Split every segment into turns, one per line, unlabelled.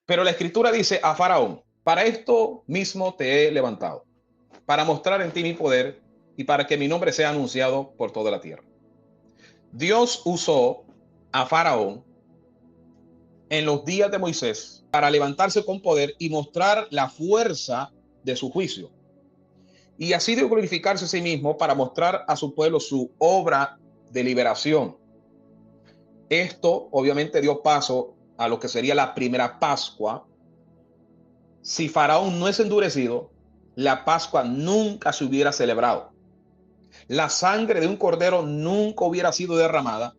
Pero la escritura dice a Faraón: para esto mismo te he levantado, para mostrar en ti mi poder y para que mi nombre sea anunciado por toda la tierra. Dios usó a Faraón en los días de Moisés para levantarse con poder y mostrar la fuerza de su juicio. Y así de glorificarse a sí mismo para mostrar a su pueblo su obra de liberación. Esto obviamente dio paso a lo que sería la primera Pascua. Si Faraón no es endurecido, la Pascua nunca se hubiera celebrado. La sangre de un cordero nunca hubiera sido derramada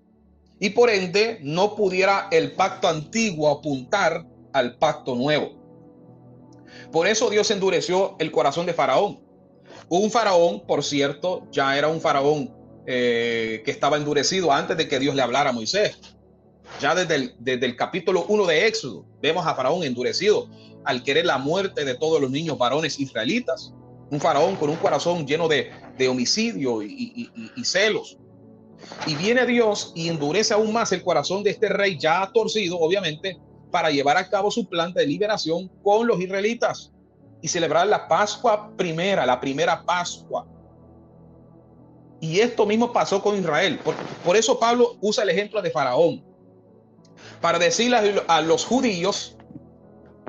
y por ende no pudiera el pacto antiguo apuntar al pacto nuevo. Por eso Dios endureció el corazón de Faraón. Un faraón, por cierto, ya era un faraón que estaba endurecido antes de que Dios le hablara a Moisés. Ya desde el capítulo 1 de Éxodo vemos a Faraón endurecido al querer la muerte de todos los niños varones israelitas. Un faraón con un corazón lleno de homicidio y celos. Y viene Dios y endurece aún más el corazón de este rey ya torcido, obviamente, para llevar a cabo su plan de liberación con los israelitas y celebrar la Pascua primera, la primera Pascua. Y esto mismo pasó con Israel. Por eso Pablo usa el ejemplo de Faraón, para decirle a los judíos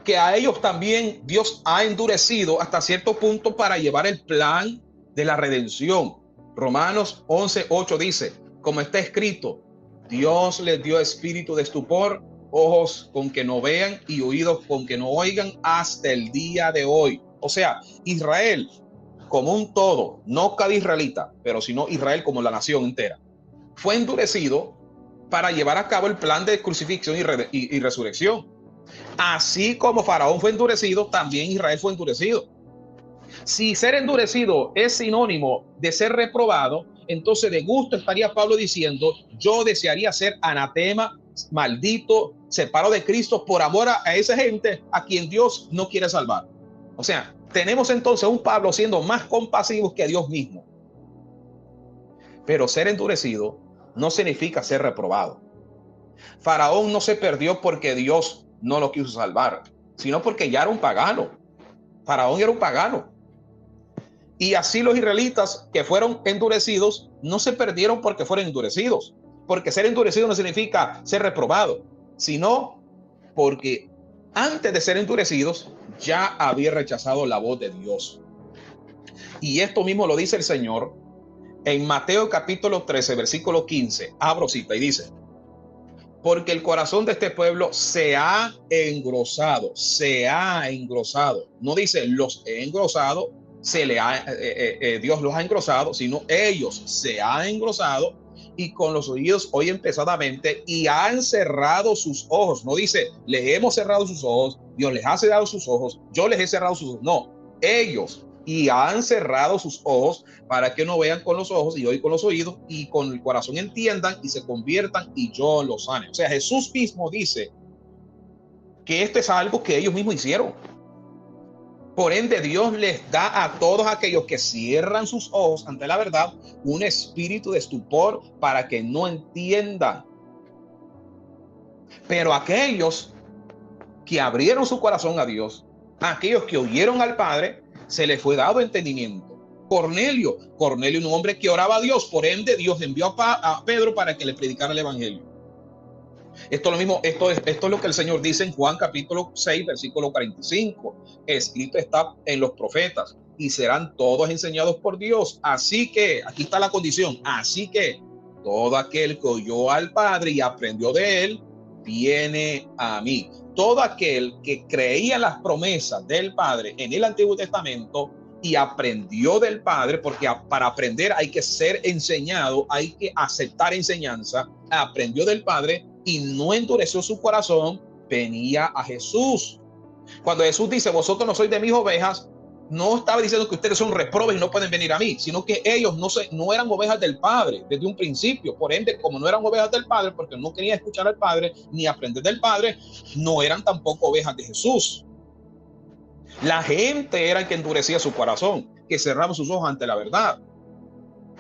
que a ellos también Dios ha endurecido hasta cierto punto para llevar el plan de la redención. Romanos 11:8 dice: como está escrito, Dios les dio espíritu de estupor, ojos con que no vean y oídos con que no oigan hasta el día de hoy. O sea, Israel como un todo, no cada israelita, pero sino Israel como la nación entera, fue endurecido para llevar a cabo el plan de crucifixión y resurrección. Así como Faraón fue endurecido, también Israel fue endurecido. Si ser endurecido es sinónimo de ser reprobado, entonces de gusto estaría Pablo diciendo: yo desearía ser anatema, maldito, separado de Cristo por amor a esa gente a quien Dios no quiere salvar. O sea, tenemos entonces un Pablo siendo más compasivo que Dios mismo. Pero ser endurecido no significa ser reprobado. Faraón no se perdió porque Dios no lo quiso salvar, sino porque ya era un pagano. Faraón era un pagano. Y así los israelitas que fueron endurecidos no se perdieron porque fueron endurecidos, porque ser endurecido no significa ser reprobado, sino porque antes de ser endurecidos ya había rechazado la voz de Dios. Y esto mismo lo dice el Señor en Mateo capítulo 13, versículo 15. Abro cita y dice: porque el corazón de este pueblo se ha engrosado, no dice los he engrosado, Dios los ha engrosado, sino ellos se han engrosado y con los oídos oyen pesadamente y han cerrado sus ojos. No dice les hemos cerrado sus ojos, Dios les ha cerrado sus ojos, yo les he cerrado sus ojos. No, ellos y han cerrado sus ojos para que no vean con los ojos y oír con los oídos y con el corazón entiendan y se conviertan y yo los sane. O sea, Jesús mismo dice que esto es algo que ellos mismos hicieron. Por ende, Dios les da a todos aquellos que cierran sus ojos ante la verdad un espíritu de estupor para que no entiendan. Pero aquellos que abrieron su corazón a Dios, aquellos que oyeron al Padre, se les fue dado entendimiento. Cornelio, un hombre que oraba a Dios, por ende Dios envió a Pedro para que le predicara el evangelio. Esto es lo mismo, esto es lo que el Señor dice en Juan capítulo 6, versículo 45. Escrito está en los profetas y serán todos enseñados por Dios. Así que, aquí está la condición, así que todo aquel que oyó al Padre y aprendió de él, viene a mí. Todo aquel que creía en las promesas del Padre en el Antiguo Testamento y aprendió del Padre, porque para aprender hay que ser enseñado, hay que aceptar enseñanza, aprendió del Padre y no endureció su corazón, venía a Jesús. Cuando Jesús dice vosotros no sois de mis ovejas, no estaba diciendo que ustedes son reprobes y no pueden venir a mí, sino que ellos no eran ovejas del Padre desde un principio. Por ende, como no eran ovejas del Padre, porque no querían escuchar al Padre ni aprender del Padre, no eran tampoco ovejas de Jesús. La gente era el que endurecía su corazón, que cerraba sus ojos ante la verdad.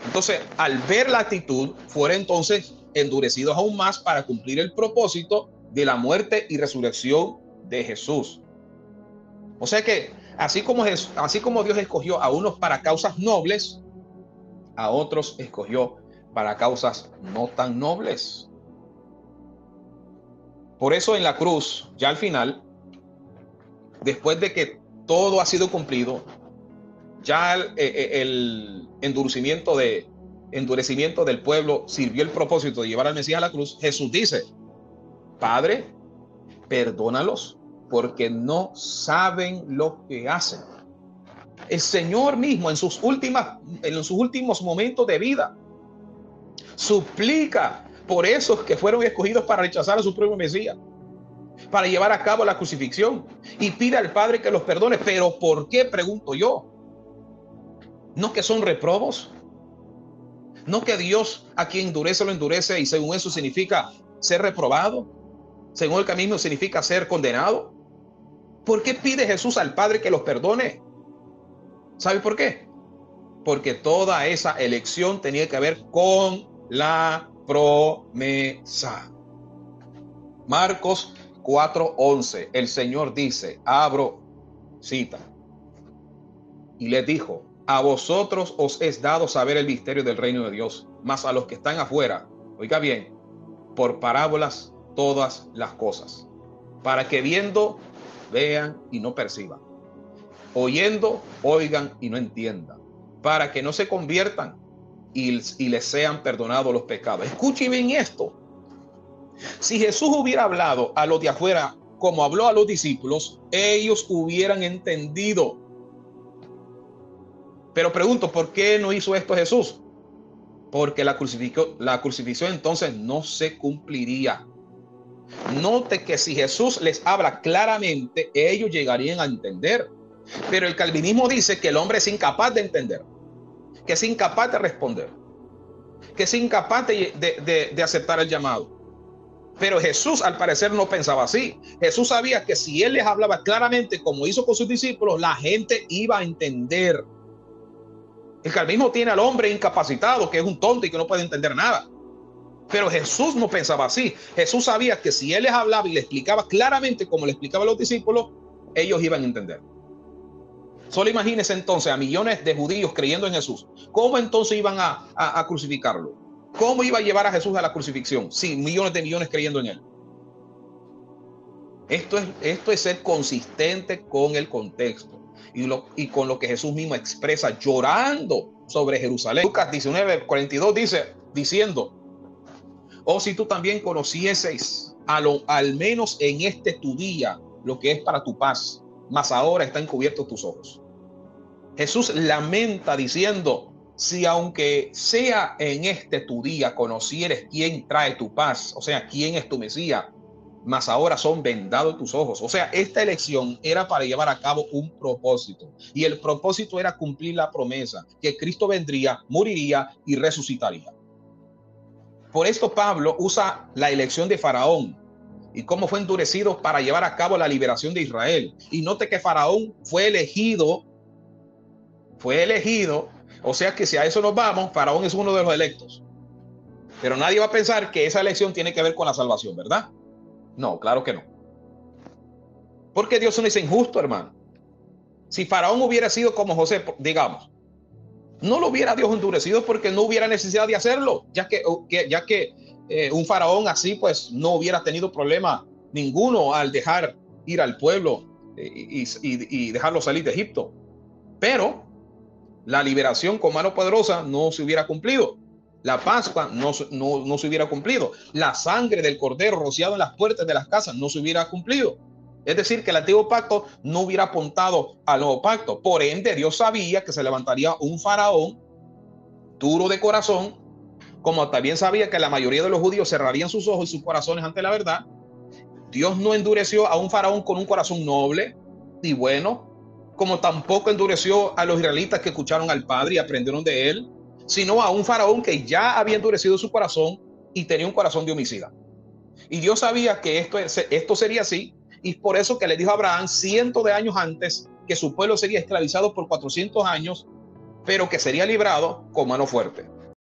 Entonces, al ver la actitud, fueron entonces endurecidos aún más para cumplir el propósito de la muerte y resurrección de Jesús. O sea que así como Dios escogió a unos para causas nobles, a otros escogió para causas no tan nobles. Por eso en la cruz, ya al final, después de que todo ha sido cumplido, ya el endurecimiento del pueblo sirvió el propósito de llevar al Mesías a la cruz. Jesús dice: Padre, perdónalos porque no saben lo que hacen. El Señor mismo en sus últimos momentos de vida suplica por esos que fueron escogidos para rechazar a su propio Mesías, para llevar a cabo la crucifixión, y pide al Padre que los perdone. Pero ¿por qué? Pregunto yo. ¿No que son reprobos? ¿No que Dios a quien endurece lo endurece y según eso significa ser reprobado? Según el camino significa ser condenado. ¿Por qué pide Jesús al Padre que los perdone? ¿Sabe por qué? Porque toda esa elección tenía que ver con la promesa. Marcos 4:11, el Señor dice, abro cita, y les dijo: a vosotros os es dado saber el misterio del reino de Dios, mas a los que están afuera, oiga bien, por parábolas todas las cosas, para que viendo vean y no perciban, oyendo oigan y no entiendan, para que no se conviertan y les sean perdonados los pecados. Escuchen bien esto. Si Jesús hubiera hablado a los de afuera como habló a los discípulos, ellos hubieran entendido. Pero pregunto, ¿por qué no hizo esto Jesús? Porque la crucifixión entonces no se cumpliría. Note que si Jesús les habla claramente, ellos llegarían a entender. Pero el calvinismo dice que el hombre es incapaz de entender, que es incapaz de responder, que es incapaz de aceptar el llamado. Pero Jesús al parecer no pensaba así. Jesús sabía que si él les hablaba claramente como hizo con sus discípulos, la gente iba a entender. El calvinismo tiene al hombre incapacitado, que es un tonto y que no puede entender nada. Pero Jesús no pensaba así. Jesús sabía que si él les hablaba y les explicaba claramente como le explicaba a los discípulos, ellos iban a entender. Solo imagínense entonces a millones de judíos creyendo en Jesús. ¿Cómo entonces iban a crucificarlo? ¿Cómo iba a llevar a Jesús a la crucifixión? Sí, millones de millones creyendo en él. Esto es ser consistente con el contexto y con lo que Jesús mismo expresa llorando sobre Jerusalén. Lucas 19:42 dice, diciendo: oh, si tú también conocieseis al menos en este tu día lo que es para tu paz, mas ahora están cubiertos tus ojos. Jesús lamenta diciendo: si aunque sea en este tu día conocieres quién trae tu paz, o sea, quién es tu Mesías, mas ahora son vendados tus ojos. O sea, esta elección era para llevar a cabo un propósito, y el propósito era cumplir la promesa que Cristo vendría, moriría y resucitaría. Por esto Pablo usa la elección de Faraón y cómo fue endurecido para llevar a cabo la liberación de Israel. Y note que Faraón fue elegido, o sea que si a eso nos vamos, Faraón es uno de los electos. Pero nadie va a pensar que esa elección tiene que ver con la salvación, ¿verdad? No, claro que no. Porque Dios no es injusto, hermano. Si Faraón hubiera sido como José, digamos, no lo hubiera Dios endurecido porque no hubiera necesidad de hacerlo, ya que un faraón así pues no hubiera tenido problema ninguno al dejar ir al pueblo y dejarlo salir de Egipto. Pero la liberación con mano poderosa no se hubiera cumplido. La Pascua no se hubiera cumplido. La sangre del cordero rociado en las puertas de las casas no se hubiera cumplido. Es decir, que el antiguo pacto no hubiera apuntado al nuevo pacto. Por ende, Dios sabía que se levantaría un faraón duro de corazón, como también sabía que la mayoría de los judíos cerrarían sus ojos y sus corazones ante la verdad. Dios no endureció a un faraón con un corazón noble y bueno, como tampoco endureció a los israelitas que escucharon al Padre y aprendieron de él, sino a un faraón que ya había endurecido su corazón y tenía un corazón de homicida. Y Dios sabía que esto sería así, y por eso que le dijo a Abraham cientos de años antes que su pueblo sería esclavizado por 400 años, pero que sería librado con mano fuerte.